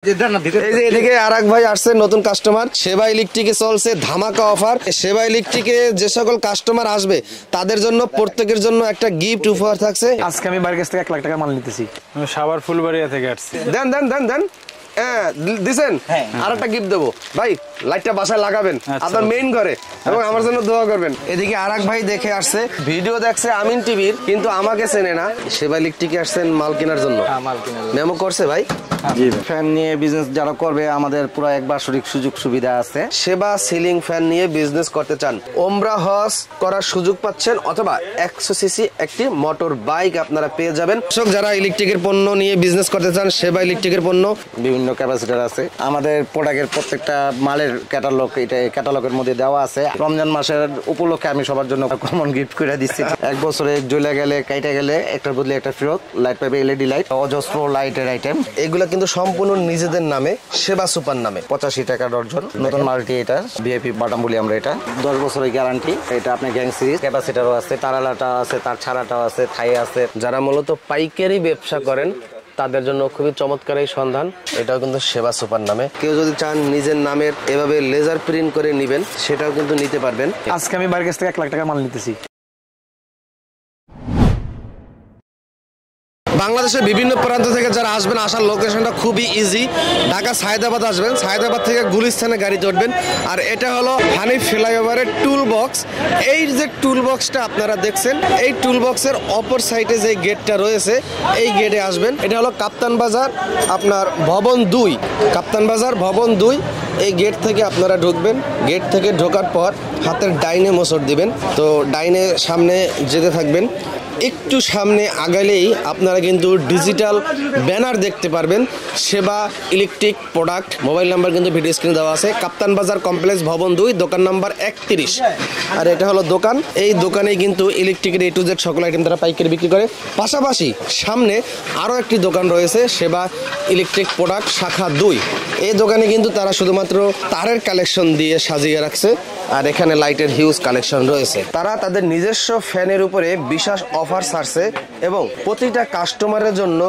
এদিকে আরেক ভাই আসছে নতুন কাস্টমার। সেবা ইলেকট্রিকে চলছে ধামাকা অফার। সেবা ইলেকট্রিকে যে সকল কাস্টমার আসবে তাদের জন্য প্রত্যেকের জন্য একটা গিফট উপহার থাকছে। আজকে আমি বাড়ির কাছ থেকে 1 লাখ টাকা মাল নিতেছি। আমি সাভার ফুলবাড়িয়া থেকে আসছি। দেন দিছেন আর একটা গিফট দেবো ভাই। লাইটটা বাসায় লাগাবেন আপনার মেইন ঘরে এবং আমার জন্য দোয়া করবেন। এদিকে আরেক ভাই দেখে আসছে, ভিডিও দেখছে আমিন টিভির, কিন্তু আমাকে চেনে না। সেবা ইলেকট্রিকে আসছেন মাল কেনার জন্য। মেমো করছে ভাই। ফ্যান নিয়ে বিজনেস যারা করবে আমাদের পুরো এক বাৎসরিক সুযোগ সুবিধা আছে। সেবা সিলিং ফ্যান নিয়ে বিজনেস করতে চান, ওমরা হজ করার সুযোগ পাচ্ছেন, অথবা 100 সিসি একটি মোটর বাইক আপনারা পেয়ে যাবেন। দর্শক যারা ইলেকট্রিকের পণ্য নিয়ে বিজনেস করতে চান, সেবা ইলেকট্রিকের পণ্য বিভিন্ন ক্যাপাসিটার আছে। আমাদের প্রোডাক্টের প্রত্যেকটা মালের ক্যাটালগ এটা ক্যাটালগের মধ্যে দেওয়া আছে। রমজান মাসের উপলক্ষে আমি সবার জন্য কমন গিফট করে দিচ্ছি। 1 বছরে জ্বলে গেলে কাইটা গেলে একটার বদলে একটা ফেরত। লাইট পাবে এলইডি লাইট, অজস্র লাইটের আইটেম। এগুলা কিন্তু সম্পূর্ণ নিজেদের নামে, সেবা সুপার নামে। 85 টাকা ডর্জন। নতুন মাল্টি এটা ভিআইপি বাটাম বলি আমরা। এটা 10 বছরের গ্যারান্টি। এটা আপনার গ্যাং সিরিজ। ক্যাপাসিটারও আছে, তারালাটা আছে, তার ছাড়াটাও আছে, থাই আছে। যারা মূলত পাইকারি ব্যবসা করেন তাদের জন্য খুবই চমৎকার এই সন্ধান। এটাও কিন্তু সেবা সুপার নামে। কেউ যদি চান নিজের নামের এভাবে লেজার প্রিন্ট করে নিবেন, সেটাও কিন্তু নিতে পারবেন। আজকে আমি বাড়ির কাছ থেকে 1 লাখ টাকা মাল নিতেছি। বাংলাদেশের বিভিন্ন প্রান্ত থেকে যারা আসবেন, আসার লোকেশনটা খুবই ইজি। ঢাকা সায়দাবাদ আসবেন, সায়দাবাদ থেকে গুলিস্তানে গাড়ি চড়বেন। আর এটা হলো হানিফ ফ্লাইওভারের টুল বক্স। এই যে টুল বক্সটা আপনারা দেখছেন, এই টুল বক্সের অপর সাইডে যে গেটটা রয়েছে, এই গেটে আসবেন। এটা হলো কাপ্তান বাজার আপনার ভবন 2, কাপ্তান বাজার ভবন 2। এই গেট থেকে আপনারা ঢুকবেন। গেট থেকে ঢোকার পর হাতের ডাইনে মোচড় দিবেন। তো ডাইনে সামনে যেতে থাকবেন, একটু সামনে আগালেই আপনারা কিন্তু ডিজিটাল ব্যানার দেখতে পারবেন, সেবা ইলেকট্রিক প্রোডাক্ট। মোবাইল নাম্বার কিন্তু ভিডিও স্ক্রিনে দেওয়া আছে। কাপ্তান বাজার কমপ্লেক্স ভবন 2, দোকান নাম্বার 31। আর এটা হলো দোকান। এই দোকানে কিন্তু ইলেকট্রিকের A to Z সকল আইটেম তারা পাইকারি বিক্রি করে। পাশাপাশি সামনে আরও একটি দোকান রয়েছে, সেবা ইলেকট্রিক প্রোডাক্ট শাখা 2। এই দোকানে কিন্তু তারা শুধুমাত্র তারের কালেকশন দিয়ে সাজিয়ে রাখছে, আর এখানে লাইটের হিউজ কালেকশন রয়েছে। তারা তাদের নিজস্ব ফ্যানের উপরে বিশেষ অফার ছাড়ছে এবং প্রতিটা কাস্টমারের জন্য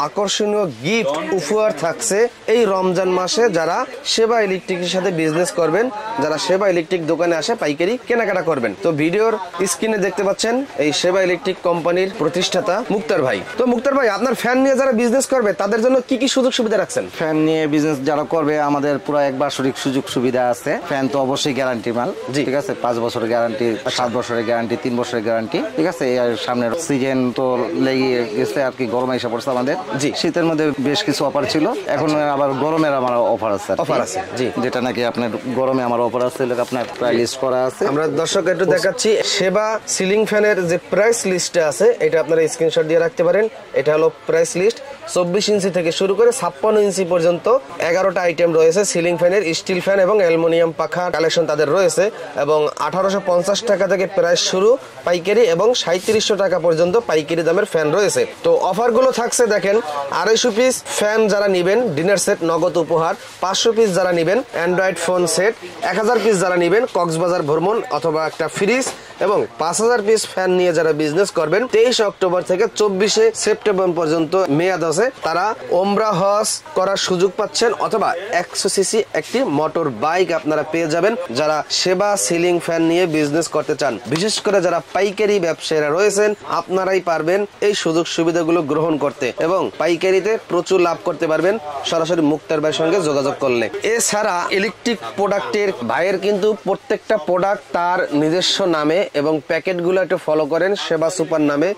আকর্ষণীয় গিফট উপহার থাকছে এই রমজান মাসে। যারা সেবা ইলেকট্রিকের সাথে বিজনেস করবেন, যারা সেবা ইলেকট্রিক দোকানে আসে পাইকারি কেনাকাটা করবেন। তো ভিডিওর স্ক্রিনে দেখতে পাচ্ছেন এই সেবা ইলেকট্রিক কোম্পানির প্রতিষ্ঠাতা মুক্তার ভাই। তো মুক্তার ভাই, আপনার ফ্যান নিয়ে যারা বিজনেস করবে তাদের জন্য কি কি সুযোগ সুবিধা রাখছেন? ফ্যান নিয়ে বিজনেস যারা করবে আমাদের পুরো এক বাৎসরিক সুযোগ সুবিধা আছে। ফ্যান তো অবশ্যই গ্যারান্টি মাল, ঠিক আছে। 5 বছরের গ্যারান্টি, 7 বছরের গ্যারান্টি, 3 বছরের গ্যারান্টি, ঠিক আছে। আর সামনের সিজন তো লেগে গেছে আর কি, গরম এসে পড়ছে আমাদের। জি, শীতের মধ্যে বেশ কিছু অফার ছিল, এখন আবার গরমের আমার অফার আছে। অফার আছে, জি, যেটা নাকি আপনার গরমে আমার অফার আছে, আপনার প্রাইস লিস্ট করা আছে। আমরা দর্শক একটু দেখাচ্ছি। সেবা সিলিং ফ্যানের যে প্রাইস লিস্টে আছে, এটা আপনারা স্ক্রিনশট দিয়ে রাখতে পারেন। এটা হলো প্রাইস লিস্ট। 24 ইঞ্চি থেকে শুরু করে 56 ইঞ্চি পর্যন্ত 11টা আইটেম রয়েছে সিলিং ফ্যানের। স্টিল ফ্যান এবং অ্যালুমিনিয়াম পাখা কালেকশন তাদের রয়েছে এবং 1850 টাকা থেকে প্রাইস শুরু পাইকারি এবং 3700 টাকা পর্যন্ত পাইকারি দামের ফ্যান রয়েছে। তো অফারগুলো থাকছে দেখেন। 250 পিস ফ্যান যারা নিবেন ডিনার সেট নগদ উপহার। 500 পিস যারা নিবেন অ্যান্ড্রয়েড ফোন সেট। 1000 পিস যারা নিবেন কক্সবাজার ভ্রমণ অথবা একটা ফ্রিজ। এবং 5000 পিস ফ্যান নিয়ে যারা বিজনেস করবেন 23 অক্টোবর থেকে 24 সেপ্টেম্বর পর্যন্ত মেয়াদ আছে, তারা ওমরা হজ করার সুযোগ পাচ্ছেন, অথবা 100 সিসি একটি মোটর বাইক আপনারা পেয়ে যাবেন। যারা সেবা সিলিং ফ্যান নিয়ে বিজনেস করতে চান, বিশেষ করে যারা পাইকারি ব্যবসায়ীরা রয়েছেন, আপনারাই পারবেন এই সুযোগ সুবিধাগুলো গ্রহণ করতে এবং পাইকারিতে প্রচুর লাভ করতে পারবেন সরাসরি মুক্তার ভাইয়ের সঙ্গে যোগাযোগ করলে। এছাড়া ইলেকট্রিক প্রোডাক্টের ভাইয়ের কিন্তু প্রত্যেকটা প্রোডাক্ট তার নিজস্ব নামে এবং প্যাকেটগুলো একটু ফলো করেন সেবা সুপার নামে।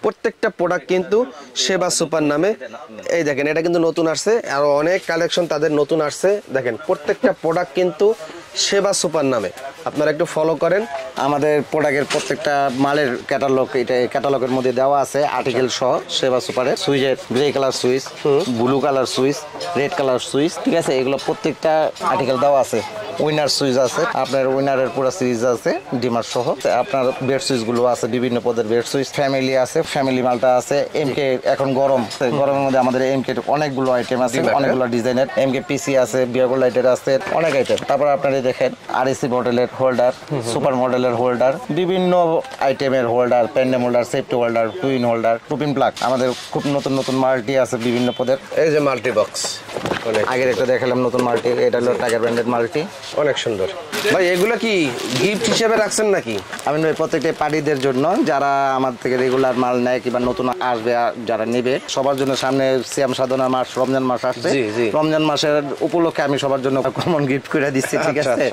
প্রত্যেকটা প্রোডাক্ট কিন্তু সেবা সুপার নামে। এই দেখেন, এটা কিন্তু নতুন আসছে, আরো অনেক কালেকশন তাদের নতুন আসছে। দেখেন প্রত্যেকটা প্রোডাক্ট কিন্তু সেবা সুপার নামে, আপনারা একটু ফলো করেন। আমাদের প্রোডাক্টের প্রত্যেকটা মালের ক্যাটালগ এটা ক্যাটালগের মধ্যে দেওয়া আছে, আর্টিকেল সহ। সেবা সুপারের সুইচের grey colour switch, blue colour switch, red colour switch, ঠিক আছে। এগুলো প্রত্যেকটা আর্টিকেল দেওয়া আছে। উইনার সুইচ আছে, আপনার উইনারের পুরো সিরিজ আছে ডিমার সহ। আপনার বেড সুইচ গুলো আছে, বিভিন্ন পদের বেড সুইচ। ফ্যামিলি আছে, ফ্যামিলি মালটা আছে। এমকে এখন গরমের মধ্যে আমাদের এমকে অনেকগুলো আইটেম আছে, অনেকগুলো ডিজাইনের। এমকে পিসি আছে, বিয়াগোল লাইটের আছে, অনেক আইটেম। তারপর আপনারা দেখেন আরএসি মডেলের হোল্ডার, সুপার মডেলের হোল্ডার, বিভিন্ন আইটেমের হোল্ডার, পেন্ডেম holder, safety holder, twin holder, two pin plug. আমাদের খুব নতুন নতুন মাল্টি আছে বিভিন্ন পদের। এই যে মাল্টি বক্স, আগের একটা দেখালাম নতুন মাল্টি, এটা হলো টাইগার ব্র্যান্ডের মাল্টি, অনেক সুন্দর। ভাই এগুলো কি গিফট হিসেবে রাখছেন নাকি? আমি প্রত্যেকটা পার্টিদের জন্য যারা আমার থেকে রেগুলার মাল নেয় কিংবা নতুন আসবে যারা নেবে সবার জন্য। সামনে সিয়াম সাধনা মাস, রমজান মাস আসছে। রমজান মাসের উপলক্ষে আমি সবার জন্য কমন গিফট করে দিচ্ছি, ঠিক আছে?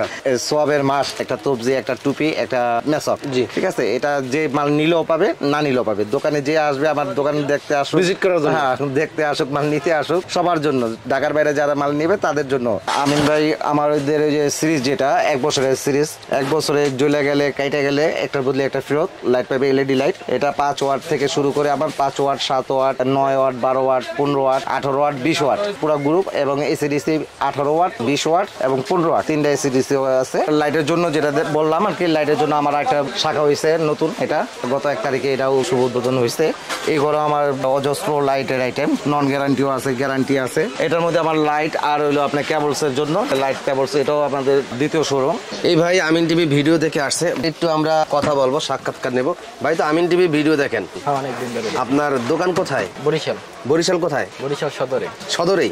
সোয়াবের মাস, একটা তবজি, একটা টুপি, একটা মেসক, ঠিক আছে? এটা যে মাল নিলেও পাবে, না নিলেও পাবে। দোকানে যে আসবে আমার দোকানে দেখতে আসুক, ভিজিট করার জন্য, হ্যাঁ দেখতে আসুক, মাল নিতে আসুক, সবার জন্য। ঢাকার বাইরে যারা মাল নেবে তাদের জন্য। আমিন ভাই আমাদের যে সিরিজ, যেটা 1 বছরের সিরিজ, 1 বছরে জ্বলে গেলে কাইটা গেলে একটার বদলে একটা ফেরত লাইট পাবে, এলইডি লাইট। এটা 5 ওয়াট থেকে শুরু করে আবার 5 watt, 7 watt, 9 watt, 12 watt, 15 watt, 18 watt, 20 watt পুরো গ্রুপ। এবং এসিডিসি 18 ওয়াট, 20 ওয়াট এবং 15 ওয়াট, 3টা এসিডিসি আছে। লাইটের জন্য যেটা বললাম আর কি, লাইটের জন্য আমার একটা শাখা হয়েছে নতুন, এটা গত 1 তারিখে এটাও শুভ উদ্বোধন হয়েছে। এই ঘরে আমার অজস্র লাইটের আইটেম, নন গ্যারান্টিও আছে, গ্যারান্টি আছে। এটার মধ্যে আমার লাইট আর হইলো আপনার কেবলসের জন্য লাইট, কেবলস, এটাও আপনাদের দ্বিতীয় শোরুম। এই ভাই আমিন টিভি ভিডিও দেখে আসছে, একটু আমরা কথা বলবো, সাক্ষাৎকার নেব। ভাই তো আমিন টিভি ভিডিও দেখেন অনেকদিন ধরে। আপনার দোকান কোথায়? বরিশাল। বরিশাল কোথায়? বরিশাল সদরে। সদরেই?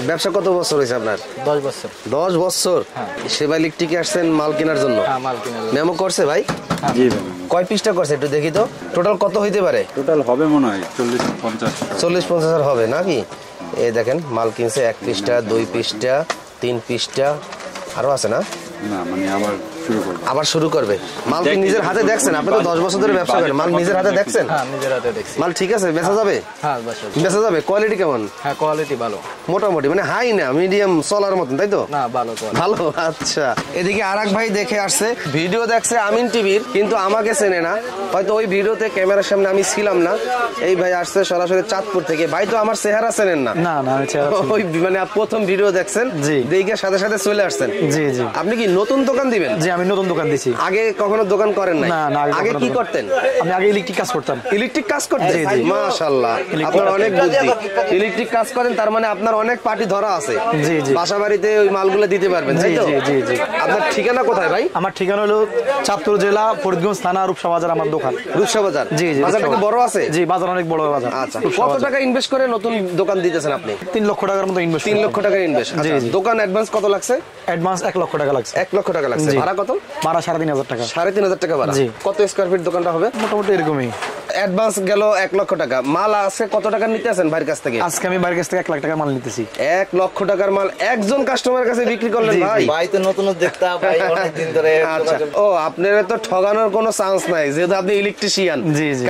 ব্যবসা কত বছর হয়েছে আপনার? 10 বছর। 10 বছর। সেবা ইলেকট্রিকে আসছেন মাল কেনার জন্য? মাল কেনার মেমো করছে ভাই? জি। কয় পিসটা করছে একটু দেখি তো। টোটাল কত হইতে পারে? টোটাল হবে মনে হয় 40-50। 40-50 হবে নাকি? এই দেখেন মাল কিনছে 1 পিসটা, 2 পিসটা, 3 পিসটা, আরো আছে না? না মানে আবার শুরু করবে। মাল কি নিজের হাতে দেখছেন? আপনি তো 10 বছর ধরে ব্যবসা করেন, মাল নিজের হাতে দেখছেন? হ্যাঁ, নিজের হাতে দেখছি। মাল ঠিক আছে, বেচা যাবে? হ্যাঁ, বেচা যাবে। কোয়ালিটি কেমন? হ্যাঁ, কোয়ালিটি ভালো, মোটামুটি, মানে হাই না, মিডিয়াম চলার মতন, তাই তো? না ভালো কোয়ালিটি। ভালো, আচ্ছা। এদিকে আরেক ভাই দেখে আসছে, ভিডিও দেখছে আমিন টিভির, কিন্তু আমাকে চেনে না। হয়তো ওই ভিডিওতে ক্যামেরার সামনে আমি ছিলাম না। এই ভাই আসছে সরাসরি চাঁদপুর থেকে। ভাই তো আমার চেহারা চেনেন না? না না, আমি চেহারা ওই মানে প্রথম ভিডিও দেখছেন, দেখে সাথে সাথে চলে আসছেন। জি জি। আপনি কি নতুন দোকান দিবেন? জি, আমি নতুন দোকান দিছি। আগে কখনো দোকান করেন নাই? না, আগে কি করতেন? আমি আগে ইলেকট্রিক কাজ করতাম। ইলেকট্রিক কাজ করতেন? জি জি। মাশাআল্লাহ, আপনার অনেক বুদ্ধি। ইলেকট্রিক কাজ করেন, তার মানে আপনার অনেক পার্টি ধরা আছে। জি জি। বাসা বাড়িতে ওই মালগুলো দিতে পারবেন, তাই তো? জি জি জি। আপনার ঠিকানা কোথায় ভাই? আমার ঠিকানা হলো চাঁদপুর জেলা, ফরিদগঞ্জ থানা, রূপসা বাজার আমার দোকান। রূপসা বাজার? জি জি। বাজারটা কি বড় আছে? জি, বাজার অনেক বড় বাজার। আচ্ছা, কত টাকা ইনভেস্ট করে নতুন দোকান দিতেছেন আপনি? 3 লক্ষ টাকার মতো ইনভেস্ট। 3 লক্ষ টাকা ইনভেস্ট। জি জি। দোকান অ্যাডভান্স কত লাগছে? অ্যাডভান্স 1 লক্ষ টাকা লাগছে। 1 লক্ষ টাকা লাগছে। ভাড়া কত? ভাড়া 3,500 টাকা। 3,500 টাকা ভাড়া। জি। কত স্কয়ার ফিট দোকানটা হবে? মোটামুটি এরকমই। অ্যাডভান্স গেল 1 লক্ষ টাকা। মাল আছে কত টাকা নিতে আছেন ভাইয়ের কাছ থেকে? আজকে আমি বাইরের কাছ থেকে 1 লাখ টাকার মাল নিতেছি। 1 লক্ষ টাকার মাল একজন কাস্টমারের কাছে বিক্রি করলেন ভাই? ভাই তো নতুন দেখতা ভাই, অনেক দিন ধরে। আচ্ছা, ও আপনার তো ঠগানোর কোনো চান্স নাই, যেহেতু আপনি ইলেকট্রিশিয়ান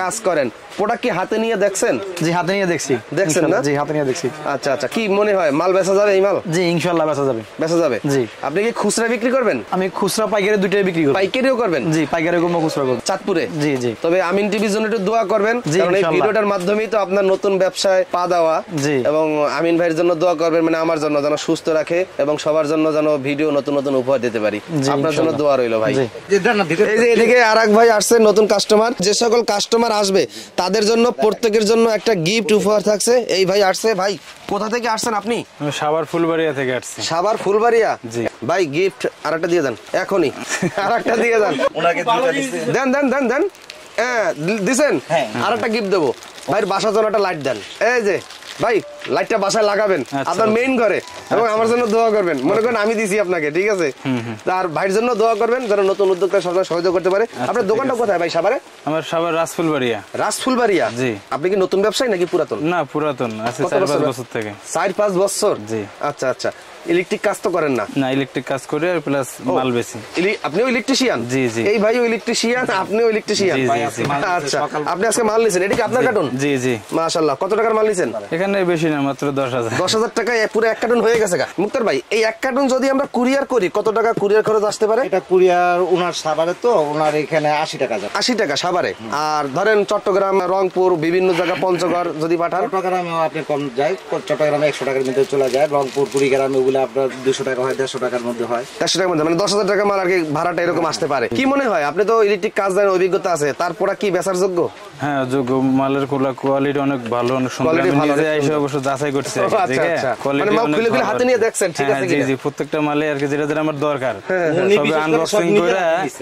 কাজ করেন। প্রোডাক্ট কি হাতে নিয়ে দেখছেন? জি, হাতে নিয়ে দেখছি। দেখছেন না? জি, হাতে নিয়ে দেখছি। আচ্ছা আচ্ছা, কি মনে হয় মাল বেচা যাবে? এই মাল জি, ইনশাআল্লাহ বেচা যাবে। বেচা যাবে? জি। আপনি কি খুচরা বিক্রি করবেন? আমি খুচরা পাইকারি দুইটাই বিক্রি করব। পাইকারিও করবেন? জি, পাইকারি করব, খুচরা করব। চাঁদপুরে? জি জি। তবে আমিন টিভির জন্য একটু দোয়া করবেন, কারণ এই ভিডিওটার মাধ্যমেই তো আপনার নতুন ব্যবসায় পা দেওয়া। জি। এবং আমিন ভাইয়ের জন্য দোয়া করবেন, মানে আমার জন্য যেন সুস্থ রাখে এবং সবার জন্য যেন ভিডিও নতুন নতুন উপহার দিতে পারি। আপনার জন্য দোয়া রইল ভাই। এই যে এদিকে আরেক ভাই আসছে, নতুন কাস্টমার। যে সকল কাস্টমার আসবে তাদের জন্য, প্রত্যেকের জন্য একটা গিফট উপহার থাকছে। এই ভাই আসছে। ভাই কোথা থেকে আসছেন আপনি? আমি সাভার ফুলবাড়িয়া থেকে আসছি। সাভার ফুলবাড়িয়া? জি। ভাই গিফট আরেকটা দিয়ে দেন এখনই, আরেকটা দিয়ে দেন। ওনাকে দুটো দিছি। দেন দেন দেন দেন। হ্যাঁ দিছেন? আরেকটা গিফট দেবো। ভাইয়ের বাসার জন্য একটা লাইট দেন। এই যে ভাই, লাইটটা বাসায় লাগাবেন আপনার মেইন ঘরে, এবং আমার জন্য দোয়া করবেন। মনে করেন আমি দিছি আপনাকে, ঠিক আছে? আর ভাইয়ের জন্য দোয়া করবেন যেন নতুন উদ্যোক্তা সবসময় সহযোগিতা করতে পারে। আপনার দোকানটা কোথায় ভাই? সাভারে? আমার সাভার রাজফুলবাড়িয়া। রাজফুলবাড়িয়া? জি। আপনি কি নতুন ব্যবসায়ী নাকি পুরাতন? না, পুরাতন আছে, 4-5 বছর থেকে। 4-5 বছর? জি। আচ্ছা আচ্ছা। ইলেকট্রিক কাজ তো করেন না? না, ইলেকট্রিক কাজ করে আর প্লাস মাল বেশি। আপনিও ইলেকট্রিশিয়ান? জি জি। এই ভাইও ইলেকট্রিশিয়ান, আপনিও ইলেকট্রিশিয়ান? জি জি। আচ্ছা, আপনি আজকে মাল নিছেন, এটা কি আপনার কার্টুন? জি জি। মাশাআল্লাহ। কত টাকার মাল নিছেন? এখানে বেশি না, মাত্র 10,000। 10,000 টাকায় পুরো 1 কার্টুন হয়ে গেল? আছে মুক্তার ভাই, এই 1 কার্টন যদি আমরা কুরিয়ার করি কত টাকা কুরিয়ার খরচ আসতে পারে? এটা কুরিয়ার ওনার সাভারে, তো ওনার এখানে 80 টাকা যায়। 80 টাকা সাভারে। আর ধরেন চট্টগ্রাম, রংপুর, বিভিন্ন জায়গা, পঞ্চগড় যদি পাঠান? চট্টগ্রামেও আপনি কম যায়, চট্টগ্রামে 100 টাকার মধ্যে চলে যায়। রংপুর, কুড়িগ্রামে ওগুলো আপনার 200 টাকা হয়, 150 টাকার মধ্যে হয়। 150 টাকার মধ্যে, মানে 10,000 টাকা মাল আর কি ভাড়াটা এরকম আসতে পারে। কি মনে হয়, আপনি তো ইলেকট্রিক কাজ জানেন, অভিজ্ঞতা আছে, তারপর কি বেচার যোগ্য? হ্যাঁ, যোগ্য। মালের কোয়ালিটি অনেক ভালো, অনেক সুন্দর। আমি নিজে এসে অবশ্য যাচাই করছি। মানে মাল খুলে খুলে হাতে নিয়ে দেখছেন, ঠিক আছে? জি জি, প্রত্যেকটা মালে আর কি যেটা যেটা আমার দরকার সব আনবক্সিং করে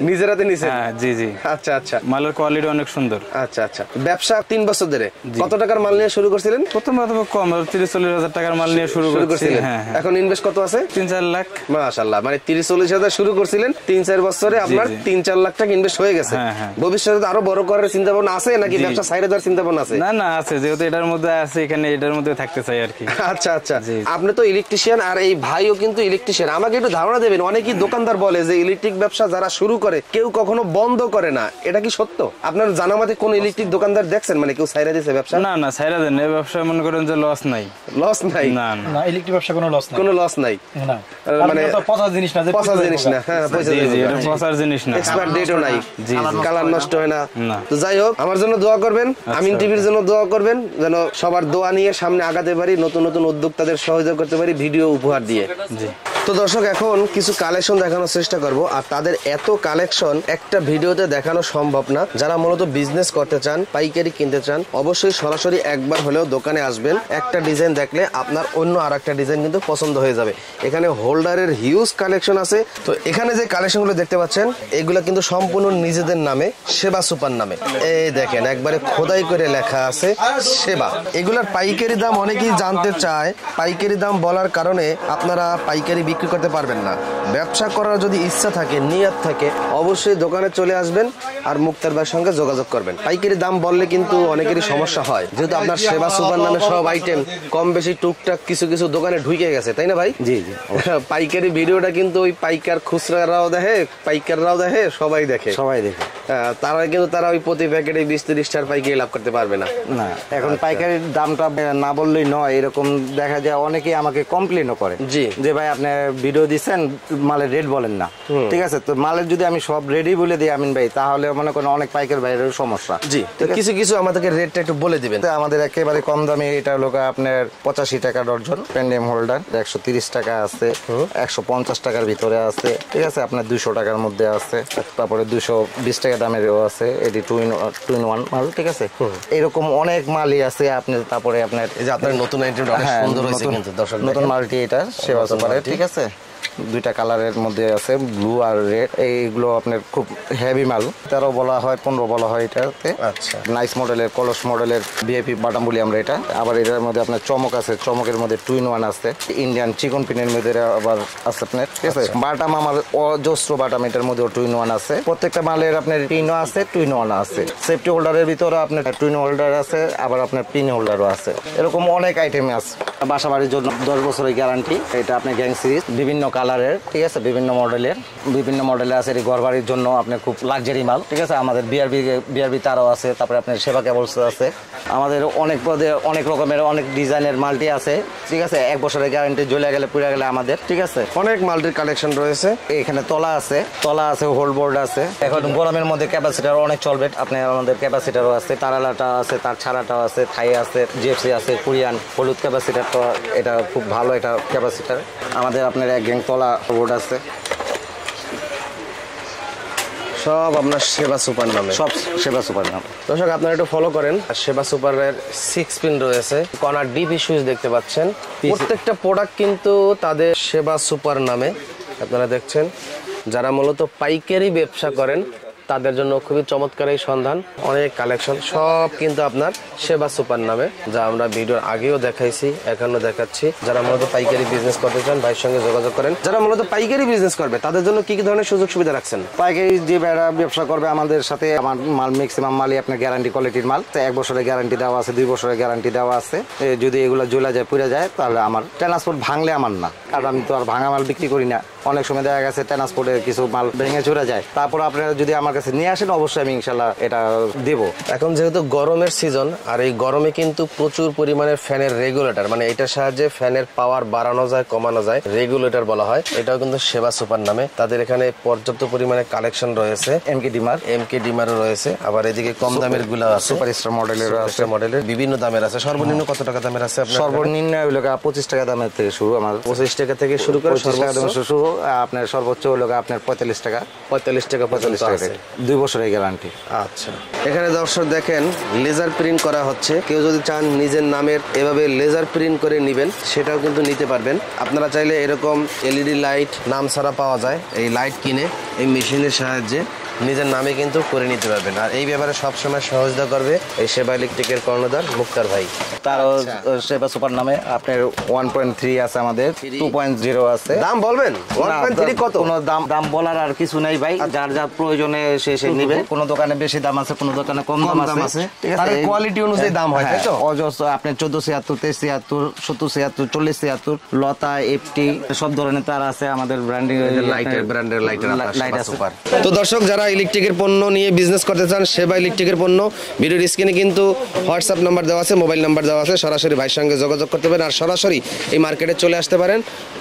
নিজের হাতে নিছেন? হ্যাঁ, জি জি। আচ্ছা আচ্ছা, মালের কোয়ালিটি অনেক সুন্দর। আচ্ছা আচ্ছা। ব্যবসা 3 বছর ধরে কত টাকার মাল নিয়ে শুরু করছিলেন? প্রথম কম 30-40 হাজার টাকার মাল নিয়ে শুরু করছিলেন। হ্যাঁ, এখন ইনভেস্ট কত আছে? 3-4 লাখ। মাশাআল্লাহ, মানে 30-40 হাজার শুরু করছিলেন, 3-4 বছরে আপনার 3-4 লাখ টাকা ইনভেস্ট হয়ে গেছে। ভবিষ্যতে আরো বড় করার চিন্তা ভাবনা আছে নাকি ব্যবসা সাইডে দেওয়ার চিন্তা ভাবনা আছে? না না, আছে, যেহেতু এটার মধ্যে আছে, এখানে এটার মধ্যে থাকতে চাই আর কি। আচ্ছা আচ্ছা। আপনি তো ইলেকট্রিশিয়ান, আর এই ভাইও কিন্তু ইলেকট্রিশিয়ান। আমাকে একটু ধারণা দেবেন, অনেকেই দোকানদার বলে যে ইলেকট্রিক ব্যবসা যারা শুরু করে কেউ কখনো বন্ধ করে না, এটা কি সত্য? আপনার জানা মতে কোন ইলেকট্রিক দোকানদার দেখছেন মানে কেউ ছাইরা দিয়েছে ব্যবসা? না না, ছাইরা দেন। এই ব্যবসা মনে করেন যে লস নাই। লস নাই? না না, ইলেকট্রিক ব্যবসা কোনো লস নাই। কোনো লস নাই, না। মানে পচা জিনিস না, পচা জিনিস না। হ্যাঁ, পয়সা জি জি, এটা পচার জিনিস না। এক্সপায়ার ডেটও নাই, কালার নষ্ট হয় না। না। তো যাই হোক, আমার জন্য দোয়া করবেন, আমিন টিভির জন্য দোয়া করবেন, যেন সবার দোয়া নিয়ে সামনে আগাতে পারি, নতুন নতুন উদ্যোক্তাদের সহযোগিতা করতে পারি ভিডিও উপহার দিয়ে। জি। তো দর্শক, এখন কিছু কালেকশন দেখানোর চেষ্টা করব, আর তাদের এত কালেকশন একটা ভিডিওতে দেখানো সম্ভব না। যারা মূলত বিজনেস করতে চান, পাইকারি কিনতে চান, অবশ্যই সরাসরি একবার হলেও দোকানে আসবেন। একটা ডিজাইন দেখলে আপনার অন্য আর একটা ডিজাইন কিন্তু পছন্দ হয়ে যাবে। এখানে হোল্ডারের হিউজ কালেকশন আছে। তো এখানে যে কালেকশনগুলো দেখতে পাচ্ছেন এগুলো কিন্তু সম্পূর্ণ নিজেদের নামে, সেবা সুপার নামে। এই দেখেন, একবারে খোদাই করে লেখা আছে সেবা। এগুলার পাইকারি দাম অনেকেই জানতে চায়। পাইকারি দাম বলার কারণে আপনারা পাইকারি বিক্রি করতে পারবেন না। ব্যবসা করার যদি ইচ্ছা থাকে, নিয়ত থাকে, অবশ্যই দোকানে চলে আসবেন আর মুক্তার ভাইয়ের সঙ্গে যোগাযোগ করবেন। পাইকারি দাম বললে কিন্তু অনেকেরই সমস্যা হয়, যেহেতু আপনার সেবা সুপার নামে সব আইটেম কম বেশি টুকটাক কিছু কিছু দোকানে ঢুকে গেছে, তাই না ভাই? জি জি। পাইকারি ভিডিওটা কিন্তু ওই পাইকার খুচরারাও দেখে, পাইকাররাও দেখে, সবাই দেখে। তারা কিন্তু তারা ওই প্রতি প্যাকেটে 20-30 টাকার পাইকারি লাভ করতে পারবে না। না, এখন পাইকারির দামটা না বললেই নয়। এরকম দেখা যায় অনেকেই আমাকে কমপ্লেনও করে যে ভাই আপনি ভিডিও দিচ্ছেন, মালের রেট বলেন না। ঠিক আছে, তো মালের যদি আমি সব রেডি বলে দিই আমিন ভাই, তাহলে মনে করেন অনেক পাইকার ভাইয়ের সমস্যা। জি, তো কিছু কিছু আমাদেরকে রেটটা একটু বলে দিবেন। আমাদের একেবারে কম দামে এটা হলো আপনার 85 টাকা ডর্জন পেন্ডিয়াম হোল্ডার, 130 টাকা আছে, 150 টাকার ভিতরে আছে। ঠিক আছে, আপনার 200 টাকার মধ্যে আছে, তারপরে 220 টাকা দামেরও আছে। এটি টু ইন ওয়ান মাল। ঠিক আছে, এরকম অনেক মালই আছে। আপনি তারপরে আপনার এই যে আপনার নতুন আইটেমটা অনেক সুন্দর হয়েছে কিন্তু দর্শক, নতুন মালটি এটা সেবা সুপারের। ঠিক আছে, দুইটা কালারের মধ্যে আছে, ব্লু আর রেড। এইগুলো আপনার খুব হেভি মাল, 13 বলা হয়, 15 বলা হয় এটাতে। আচ্ছা, নাইস মডেলের, কলস মডেলের ভিআইপি বাটাম বলি আমরা এটা। আবার এটার মধ্যে আপনার চমক আছে, চমকের মধ্যে টু ইন ওয়ান আছে। ইন্ডিয়ান চিকন পিনের মধ্যে আবার আছে আপনার। ঠিক আছে, বাটাম আমার অজস্র বাটাম, এটার মধ্যে টু ইন ওয়ান আছে। প্রত্যেকটা মালের আপনার পিনও আছে, টু ইন ওয়ান আছে। সেফটি হোল্ডারের ভিতরে আপনার টু ইন হোল্ডার আছে, আবার আপনার পিন হোল্ডারও আছে। এরকম অনেক আইটেম আছে। বাসা বাড়ির জন্য 10 বছরের গ্যারান্টি। এটা আপনার গ্যাং সিরিজ, বিভিন্ন কালারের। ঠিক আছে, বিভিন্ন মডেলের আছে। এই ঘর বাড়ির জন্য আপনার খুব লাক্সারি মাল। ঠিক আছে, আমাদের বিআরবি তারও আছে, তারপরে আপনার সেবা কেবলস আছে। আমাদের অনেক পদে অনেক রকমের অনেক ডিজাইনের মাল্টি আছে। ঠিক আছে, 1 বছরের গ্যারান্টি, জ্বলে গেলে পুড়ে গেলে আমাদের। ঠিক আছে, অনেক মাল্টির কালেকশন রয়েছে। এখানে তলা আছে, হোল্ড বোর্ড আছে। এখন গরমের মধ্যে ক্যাপাসিটার অনেক চলবে। আপনার আমাদের ক্যাপাসিটারও আছে, তারালাটা আছে, তার ছাড়াটাও আছে, থাই আছে, জিএফসি আছে, কোরিয়ান হলুদ ক্যাপাসিটার। তো এটা খুব ভালো এটা ক্যাপাসিটার। আমাদের আপনার এক গ্যাং তলা বোর্ড আছে। সব আপনার সেবা সুপার নামে, সব সেবা সুপার নামে। দর্শক আপনারা একটু ফলো করেন। সেবা সুপারের 6 পিন রয়েছে, কর্নার ডিপি সুইচ দেখতে পাচ্ছেন। প্রত্যেকটা প্রোডাক্ট কিন্তু তাদের সেবা সুপার নামে। আপনারা দেখছেন, যারা মূলত পাইকারি ব্যবসা করেন তাদের জন্য খুবই চমৎকার এই সন্ধান। অনেক কালেকশন, সব কিন্তু আপনার সেবা সুপার নামে, যা আমরা ভিডিওর আগেও দেখাইছি, এখনো দেখাচ্ছি। যারা মূলত পাইকারি বিজনেস করতে চান ভাইয়ের সঙ্গে যোগাযোগ করেন। যারা মূলত পাইকারি বিজনেস করবে তাদের জন্য কি কি ধরনের সুযোগ সুবিধা রাখছেন? পাইকারি যে ব্যবসা করবে আমাদের সাথে, আমার মাল ম্যাক্সিমাম মালই আপনার গ্যারান্টি কোয়ালিটির মাল। 1 বছরের গ্যারান্টি দেওয়া আছে, 2 বছরের গ্যারান্টি দেওয়া আছে। যদি এগুলো জ্বলা যায়, পুড়ে যায়, তাহলে আমার ট্রান্সপোর্ট ভাঙলে আমার না, কারণ আমি তো আর ভাঙা মাল বিক্রি করি না। অনেক সময় দেখা গেছে ট্রান্সপোর্টের কিছু মাল ভেঙে চলে যায়, তারপর আপনারা যদি আমার কাছে নিয়ে আসেন অবশ্যই আমি ইনশাল্লাহ এটা দেবো। এখন যেহেতু গরমের সিজন, আর এই গরমে কিন্তু প্রচুর পরিমাণে ফ্যানের রেগুলেটর, মানে এটার সাহায্যে ফ্যানের পাওয়ার বাড়ানো যায় কমানো যায়, রেগুলেটর বলা হয়। এটাও কিন্তু সেবা সুপার নামে। তাদের এখানে পর্যাপ্ত পরিমাণে কালেকশন রয়েছে। এমকে ডিমারও রয়েছে, আবার এদিকে কম দামের গুলো আছে, সুপার স্টার মডেলের বিভিন্ন দামের আছে। সর্বনিম্ন কত টাকা দামের আছে আপনার? সর্বনিম্ন 25 টাকা দামের থেকে শুরু, আমার 25 টাকা থেকে শুরু করে 25 টাকা দামের শুরু, আপনার সর্বোচ্চ হলো আপনার 45 টাকা 45 টাকা 45 টাকা 2 বছরের গ্যারান্টি। আচ্ছা, এখানে দর্শক দেখেন লেজার প্রিন্ট করা হচ্ছে। কেউ যদি চান নিজের নামের এভাবে লেজার প্রিন্ট করে নেবেন, সেটাও কিন্তু নিতে পারবেন। আপনারা চাইলে এরকম এলইডি লাইট নাম ছাড়া পাওয়া যায়, এই লাইট কিনে এই মেশিনের সাহায্যে নিজের নামে কিন্তু করে নিতে পারবেন। আর এই ব্যাপারে সবসময় সহযোগিতা করবে এই সেবা ইলেকট্রিকের কর্ণধার মুক্তার ভাই। তারও সেবা সুপার নামে আপনার 1.3 আছে, আমাদের 2.0 আছে। দাম বলবেন 1.3 কত? কোনো দাম বলার আর কিছু নাই ভাই, যার যা প্রয়োজনে সে নেবে। কোনো দোকানে বেশি দাম আছে, কোনো দোকানে কম দাম আছে, ঠিক আছে? কোয়ালিটি অনুযায়ী দাম হয়, তাই তো? অজস্র আপনার 1476, 2376, 7076, 4076, লতা, এফটি সব ধরনের তার আছে আমাদের ব্র্যান্ডিং ব্র্যান্ডের লাইট আছে। তো দর্শক, যারা ইলেকট্রিকের পণ্য নিয়ে বিজনেস করতে চান, সেবা ইলেকট্রিকের পণ্য, ভিডিওর স্ক্রিনে কিন্তু হোয়াটসঅ্যাপ নাম্বার দেওয়া আছে, মোবাইল নাম্বার দেওয়া আছে। সরাসরি ভাইয়ের সঙ্গে যোগাযোগ করতে পারেন, আর সরাসরি এই মার্কেটে চলে আসতে পারেন।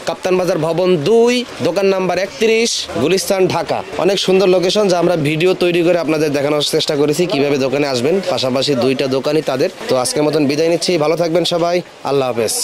কাপ্তান বাজার ভবন 2, দোকান নাম্বার 31, গুলিস্তান, ঢাকা। অনেক সুন্দর লোকেশন, যা আমরা ভিডিও তৈরি করে আপনাদের দেখানোর চেষ্টা করেছি কিভাবে দোকানে আসবেন। পাশাপাশি 2টা দোকানই তাদের। তো আজকের মতন বিদায় নিচ্ছি, ভালো থাকবেন সবাই, আল্লাহ হাফেজ।